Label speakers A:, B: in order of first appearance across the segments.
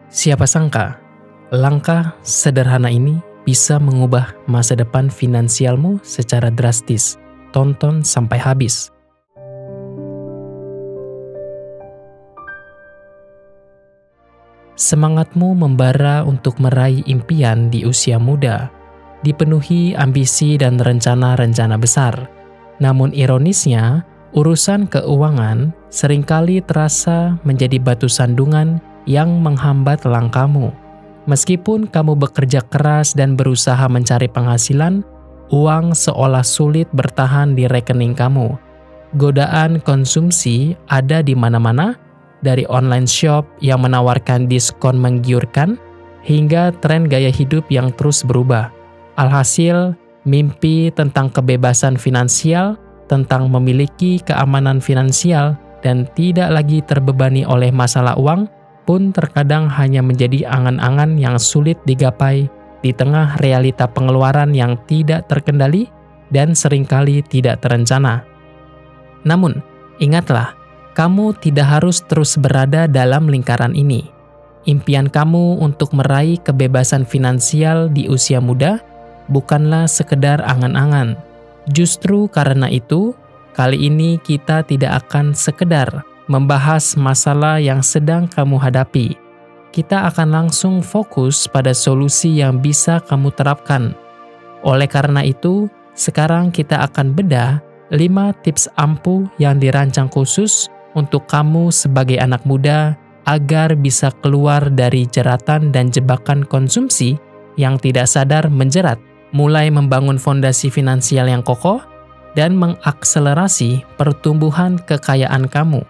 A: Siapa sangka, langkah sederhana ini bisa mengubah masa depan finansialmu secara drastis. Tonton sampai habis. Semangatmu membara untuk meraih impian di usia muda, dipenuhi ambisi dan rencana-rencana besar. Namun ironisnya, urusan keuangan seringkali terasa menjadi batu sandungan yang menghambat langkahmu. Meskipun kamu bekerja keras dan berusaha mencari penghasilan, uang seolah sulit bertahan di rekening kamu. Godaan konsumsi ada di mana-mana, dari online shop yang menawarkan diskon menggiurkan, hingga tren gaya hidup yang terus berubah. Alhasil, mimpi tentang kebebasan finansial, tentang memiliki keamanan finansial, dan tidak lagi terbebani oleh masalah uang, pun terkadang hanya menjadi angan-angan yang sulit digapai di tengah realita pengeluaran yang tidak terkendali dan seringkali tidak terencana. Namun, ingatlah, kamu tidak harus terus berada dalam lingkaran ini. Impian kamu untuk meraih kebebasan finansial di usia muda bukanlah sekedar angan-angan. Justru karena itu, kali ini kita tidak akan sekedar membahas masalah yang sedang kamu hadapi. Kita akan langsung fokus pada solusi yang bisa kamu terapkan. Oleh karena itu, sekarang kita akan bedah 5 tips ampuh yang dirancang khusus untuk kamu sebagai anak muda agar bisa keluar dari jeratan dan jebakan konsumsi yang tidak sadar menjerat, mulai membangun fondasi finansial yang kokoh dan mengakselerasi pertumbuhan kekayaan kamu.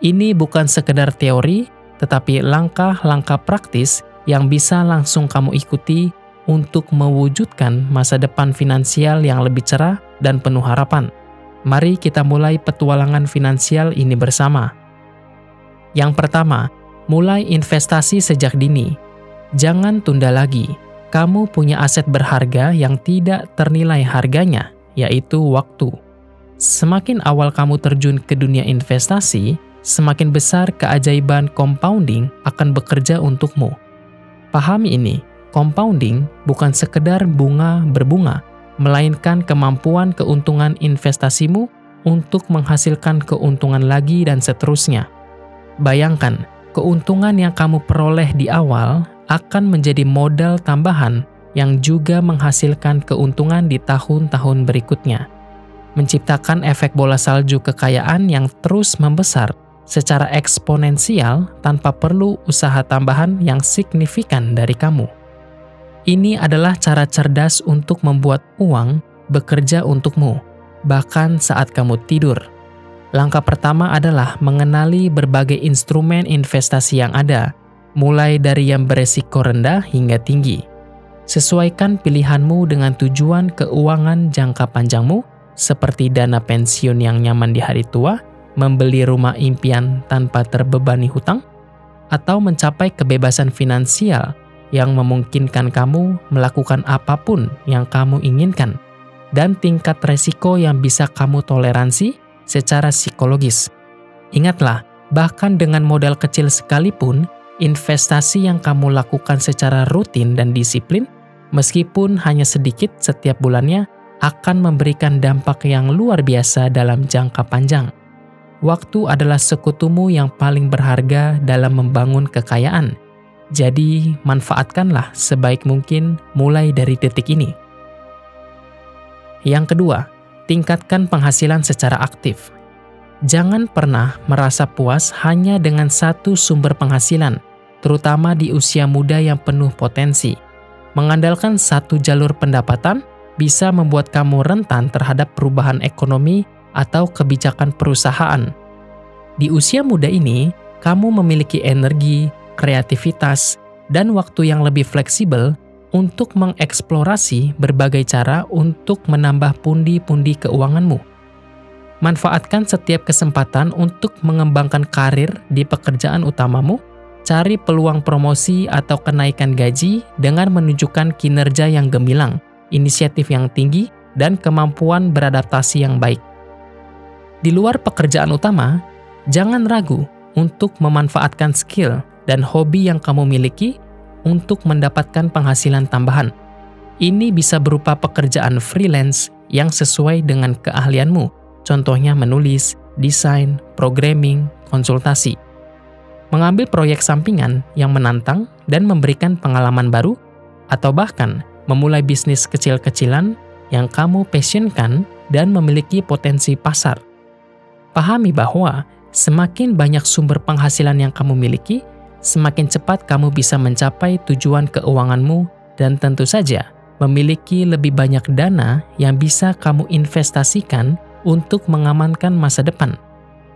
A: Ini bukan sekedar teori, tetapi langkah-langkah praktis yang bisa langsung kamu ikuti untuk mewujudkan masa depan finansial yang lebih cerah dan penuh harapan. Mari kita mulai petualangan finansial ini bersama. Yang pertama, mulai investasi sejak dini. Jangan tunda lagi. Kamu punya aset berharga yang tidak ternilai harganya, yaitu waktu. Semakin awal kamu terjun ke dunia investasi, semakin besar keajaiban compounding akan bekerja untukmu. Pahami ini, compounding bukan sekedar bunga berbunga, melainkan kemampuan keuntungan investasimu untuk menghasilkan keuntungan lagi dan seterusnya. Bayangkan, keuntungan yang kamu peroleh di awal akan menjadi modal tambahan yang juga menghasilkan keuntungan di tahun-tahun berikutnya, menciptakan efek bola salju kekayaan yang terus membesar secara eksponensial tanpa perlu usaha tambahan yang signifikan dari kamu. Ini adalah cara cerdas untuk membuat uang bekerja untukmu, bahkan saat kamu tidur. Langkah pertama adalah mengenali berbagai instrumen investasi yang ada, mulai dari yang beresiko rendah hingga tinggi. Sesuaikan pilihanmu dengan tujuan keuangan jangka panjangmu, seperti dana pensiun yang nyaman di hari tua, membeli rumah impian tanpa terbebani hutang, atau mencapai kebebasan finansial yang memungkinkan kamu melakukan apapun yang kamu inginkan, dan tingkat resiko yang bisa kamu toleransi secara psikologis. Ingatlah, bahkan dengan modal kecil sekalipun, investasi yang kamu lakukan secara rutin dan disiplin, meskipun hanya sedikit setiap bulannya, akan memberikan dampak yang luar biasa dalam jangka panjang. Waktu adalah sekutumu yang paling berharga dalam membangun kekayaan. Jadi, manfaatkanlah sebaik mungkin mulai dari detik ini. Yang kedua, tingkatkan penghasilan secara aktif. Jangan pernah merasa puas hanya dengan satu sumber penghasilan, terutama di usia muda yang penuh potensi. Mengandalkan satu jalur pendapatan bisa membuat kamu rentan terhadap perubahan ekonomi atau kebijakan perusahaan. Di usia muda ini, kamu memiliki energi, kreativitas, dan waktu yang lebih fleksibel untuk mengeksplorasi berbagai cara untuk menambah pundi-pundi keuanganmu. Manfaatkan setiap kesempatan untuk mengembangkan karir di pekerjaan utamamu, cari peluang promosi atau kenaikan gaji dengan menunjukkan kinerja yang gemilang, inisiatif yang tinggi, dan kemampuan beradaptasi yang baik. Di luar pekerjaan utama, jangan ragu untuk memanfaatkan skill dan hobi yang kamu miliki untuk mendapatkan penghasilan tambahan. Ini bisa berupa pekerjaan freelance yang sesuai dengan keahlianmu, contohnya menulis, desain, programming, konsultasi. Mengambil proyek sampingan yang menantang dan memberikan pengalaman baru, atau bahkan memulai bisnis kecil-kecilan yang kamu passionkan dan memiliki potensi pasar. Pahami bahwa semakin banyak sumber penghasilan yang kamu miliki, semakin cepat kamu bisa mencapai tujuan keuanganmu dan tentu saja memiliki lebih banyak dana yang bisa kamu investasikan untuk mengamankan masa depan.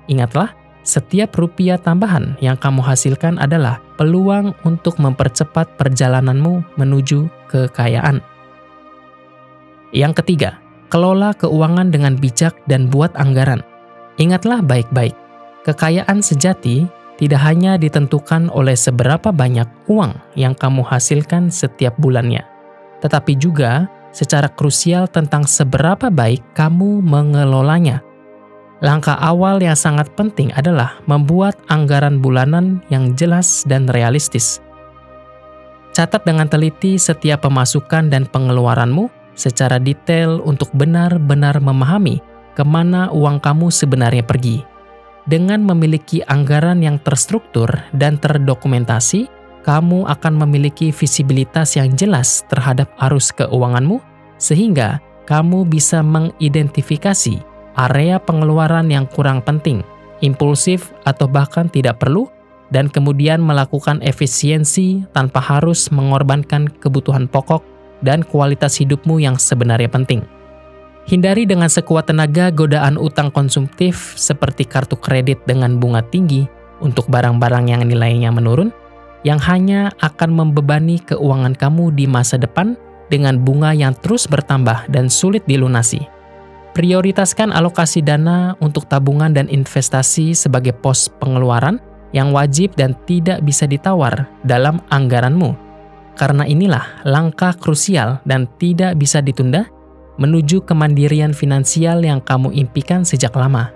A: Ingatlah, setiap rupiah tambahan yang kamu hasilkan adalah peluang untuk mempercepat perjalananmu menuju kekayaan. Yang ketiga, kelola keuangan dengan bijak dan buat anggaran. Ingatlah baik-baik, kekayaan sejati tidak hanya ditentukan oleh seberapa banyak uang yang kamu hasilkan setiap bulannya, tetapi juga secara krusial tentang seberapa baik kamu mengelolanya. Langkah awal yang sangat penting adalah membuat anggaran bulanan yang jelas dan realistis. Catat dengan teliti setiap pemasukan dan pengeluaranmu secara detail untuk benar-benar memahami kemana uang kamu sebenarnya pergi. Dengan memiliki anggaran yang terstruktur dan terdokumentasi, kamu akan memiliki visibilitas yang jelas terhadap arus keuanganmu, sehingga kamu bisa mengidentifikasi area pengeluaran yang kurang penting, impulsif atau bahkan tidak perlu, dan kemudian melakukan efisiensi tanpa harus mengorbankan kebutuhan pokok dan kualitas hidupmu yang sebenarnya penting. Hindari dengan sekuat tenaga godaan utang konsumtif seperti kartu kredit dengan bunga tinggi untuk barang-barang yang nilainya menurun, yang hanya akan membebani keuangan kamu di masa depan dengan bunga yang terus bertambah dan sulit dilunasi. Prioritaskan alokasi dana untuk tabungan dan investasi sebagai pos pengeluaran yang wajib dan tidak bisa ditawar dalam anggaranmu. Karena inilah langkah krusial dan tidak bisa ditunda menuju kemandirian finansial yang kamu impikan sejak lama.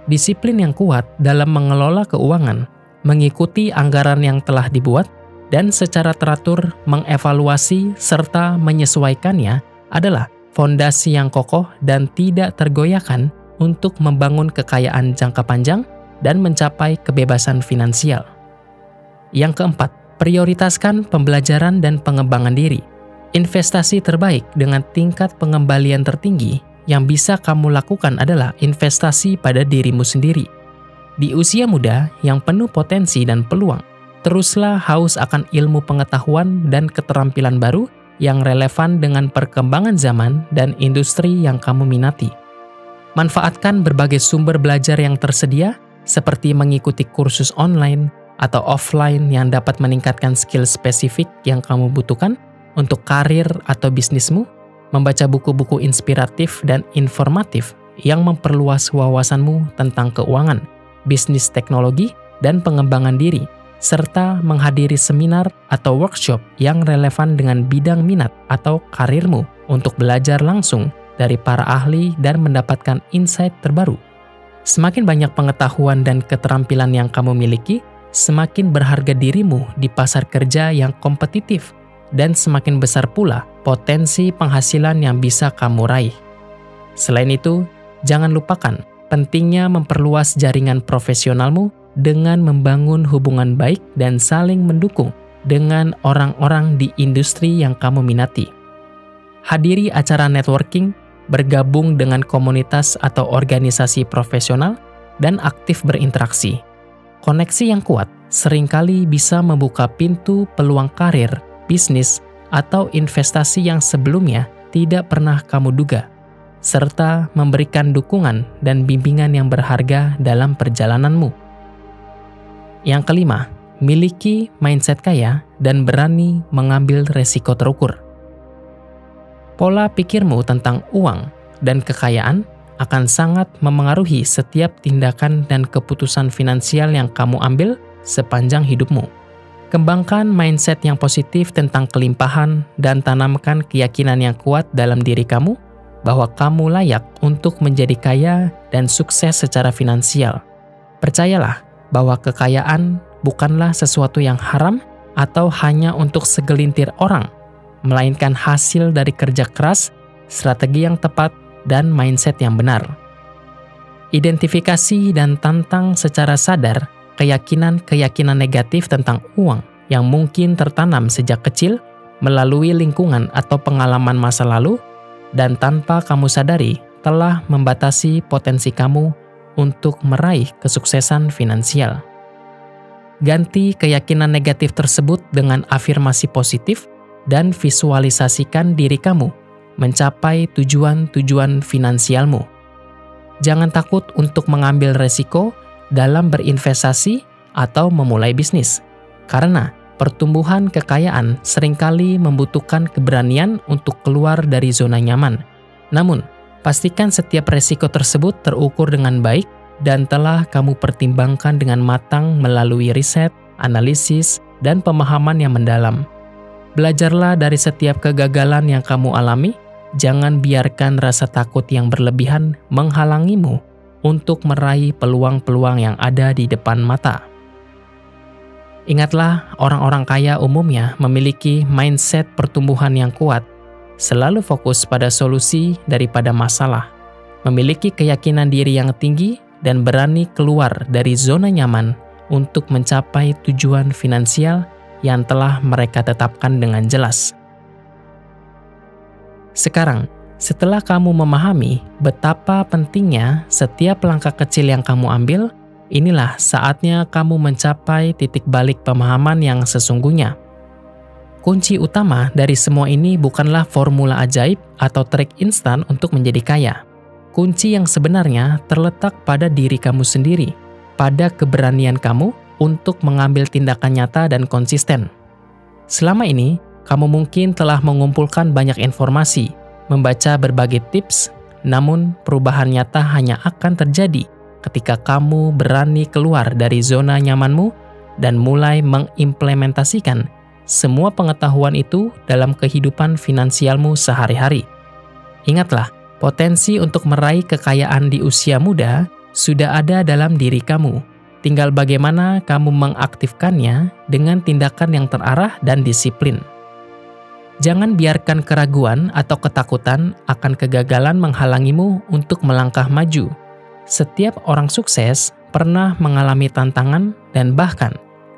A: Disiplin yang kuat dalam mengelola keuangan, mengikuti anggaran yang telah dibuat, dan secara teratur mengevaluasi serta menyesuaikannya adalah fondasi yang kokoh dan tidak tergoyahkan untuk membangun kekayaan jangka panjang dan mencapai kebebasan finansial. Yang keempat, prioritaskan pembelajaran dan pengembangan diri. Investasi terbaik dengan tingkat pengembalian tertinggi yang bisa kamu lakukan adalah investasi pada dirimu sendiri. Di usia muda yang penuh potensi dan peluang, teruslah haus akan ilmu pengetahuan dan keterampilan baru yang relevan dengan perkembangan zaman dan industri yang kamu minati. Manfaatkan berbagai sumber belajar yang tersedia, seperti mengikuti kursus online atau offline yang dapat meningkatkan skill spesifik yang kamu butuhkan untuk karir atau bisnismu, membaca buku-buku inspiratif dan informatif yang memperluas wawasanmu tentang keuangan, bisnis teknologi, dan pengembangan diri, serta menghadiri seminar atau workshop yang relevan dengan bidang minat atau karirmu untuk belajar langsung dari para ahli dan mendapatkan insight terbaru. Semakin banyak pengetahuan dan keterampilan yang kamu miliki, semakin berharga dirimu di pasar kerja yang kompetitif, dan semakin besar pula potensi penghasilan yang bisa kamu raih. Selain itu, jangan lupakan pentingnya memperluas jaringan profesionalmu dengan membangun hubungan baik dan saling mendukung dengan orang-orang di industri yang kamu minati. Hadiri acara networking, bergabung dengan komunitas atau organisasi profesional, dan aktif berinteraksi. Koneksi yang kuat seringkali bisa membuka pintu peluang karir, bisnis, atau investasi yang sebelumnya tidak pernah kamu duga, serta memberikan dukungan dan bimbingan yang berharga dalam perjalananmu. Yang kelima, miliki mindset kaya dan berani mengambil resiko terukur. Pola pikirmu tentang uang dan kekayaan akan sangat memengaruhi setiap tindakan dan keputusan finansial yang kamu ambil sepanjang hidupmu. Kembangkan mindset yang positif tentang kelimpahan dan tanamkan keyakinan yang kuat dalam diri kamu bahwa kamu layak untuk menjadi kaya dan sukses secara finansial. Percayalah bahwa kekayaan bukanlah sesuatu yang haram atau hanya untuk segelintir orang, melainkan hasil dari kerja keras, strategi yang tepat, dan mindset yang benar. Identifikasi dan tantang secara sadar keyakinan-keyakinan negatif tentang uang yang mungkin tertanam sejak kecil melalui lingkungan atau pengalaman masa lalu dan tanpa kamu sadari telah membatasi potensi kamu untuk meraih kesuksesan finansial. Ganti keyakinan negatif tersebut dengan afirmasi positif dan visualisasikan diri kamu mencapai tujuan-tujuan finansialmu. Jangan takut untuk mengambil resiko dalam berinvestasi atau memulai bisnis, karena pertumbuhan kekayaan seringkali membutuhkan keberanian untuk keluar dari zona nyaman. Namun, pastikan setiap resiko tersebut terukur dengan baik dan telah kamu pertimbangkan dengan matang melalui riset, analisis, dan pemahaman yang mendalam. Belajarlah dari setiap kegagalan yang kamu alami. Jangan biarkan rasa takut yang berlebihan menghalangimu untuk meraih peluang-peluang yang ada di depan mata. Ingatlah, orang-orang kaya umumnya memiliki mindset pertumbuhan yang kuat, selalu fokus pada solusi daripada masalah, memiliki keyakinan diri yang tinggi, dan berani keluar dari zona nyaman untuk mencapai tujuan finansial yang telah mereka tetapkan dengan jelas. Sekarang, setelah kamu memahami betapa pentingnya setiap langkah kecil yang kamu ambil, inilah saatnya kamu mencapai titik balik pemahaman yang sesungguhnya. Kunci utama dari semua ini bukanlah formula ajaib atau trik instan untuk menjadi kaya. Kunci yang sebenarnya terletak pada diri kamu sendiri, pada keberanian kamu untuk mengambil tindakan nyata dan konsisten. Selama ini, kamu mungkin telah mengumpulkan banyak informasi, membaca berbagai tips, namun perubahan nyata hanya akan terjadi ketika kamu berani keluar dari zona nyamanmu dan mulai mengimplementasikan semua pengetahuan itu dalam kehidupan finansialmu sehari-hari. Ingatlah, potensi untuk meraih kekayaan di usia muda sudah ada dalam diri kamu. Tinggal bagaimana kamu mengaktifkannya dengan tindakan yang terarah dan disiplin. Jangan biarkan keraguan atau ketakutan akan kegagalan menghalangimu untuk melangkah maju. Setiap orang sukses pernah mengalami tantangan dan bahkan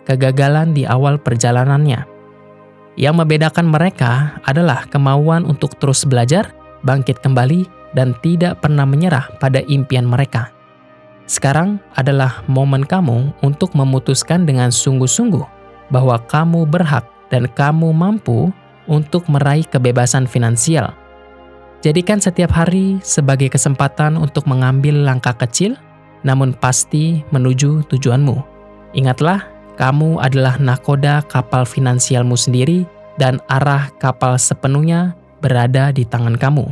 A: kegagalan di awal perjalanannya. Yang membedakan mereka adalah kemauan untuk terus belajar, bangkit kembali, dan tidak pernah menyerah pada impian mereka. Sekarang adalah momen kamu untuk memutuskan dengan sungguh-sungguh bahwa kamu berhak dan kamu mampu untuk meraih kebebasan finansial. Jadikan setiap hari sebagai kesempatan untuk mengambil langkah kecil, namun pasti menuju tujuanmu. Ingatlah, kamu adalah nakoda kapal finansialmu sendiri dan arah kapal sepenuhnya berada di tangan kamu.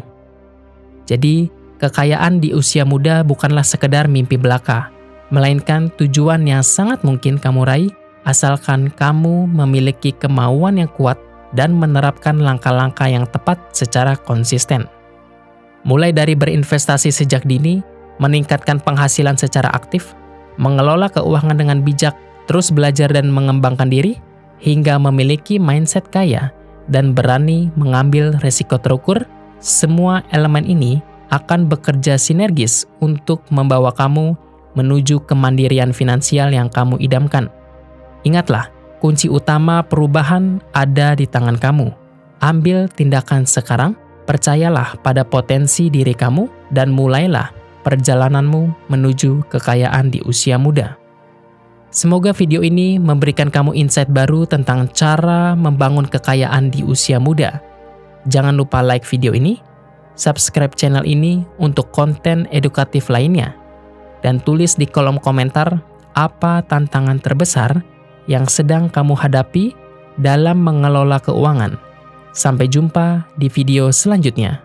A: Jadi, kekayaan di usia muda bukanlah sekedar mimpi belaka, melainkan tujuan yang sangat mungkin kamu raih asalkan kamu memiliki kemauan yang kuat dan menerapkan langkah-langkah yang tepat secara konsisten. Mulai dari berinvestasi sejak dini, meningkatkan penghasilan secara aktif, mengelola keuangan dengan bijak, terus belajar dan mengembangkan diri, hingga memiliki mindset kaya dan berani mengambil resiko terukur, semua elemen ini akan bekerja sinergis untuk membawa kamu menuju kemandirian finansial yang kamu idamkan. Ingatlah, kunci utama perubahan ada di tangan kamu. Ambil tindakan sekarang, percayalah pada potensi diri kamu, dan mulailah perjalananmu menuju kekayaan di usia muda. Semoga video ini memberikan kamu insight baru tentang cara membangun kekayaan di usia muda. Jangan lupa like video ini, subscribe channel ini untuk konten edukatif lainnya, dan tulis di kolom komentar apa tantangan terbesar yang sedang kamu hadapi dalam mengelola keuangan. Sampai jumpa di video selanjutnya.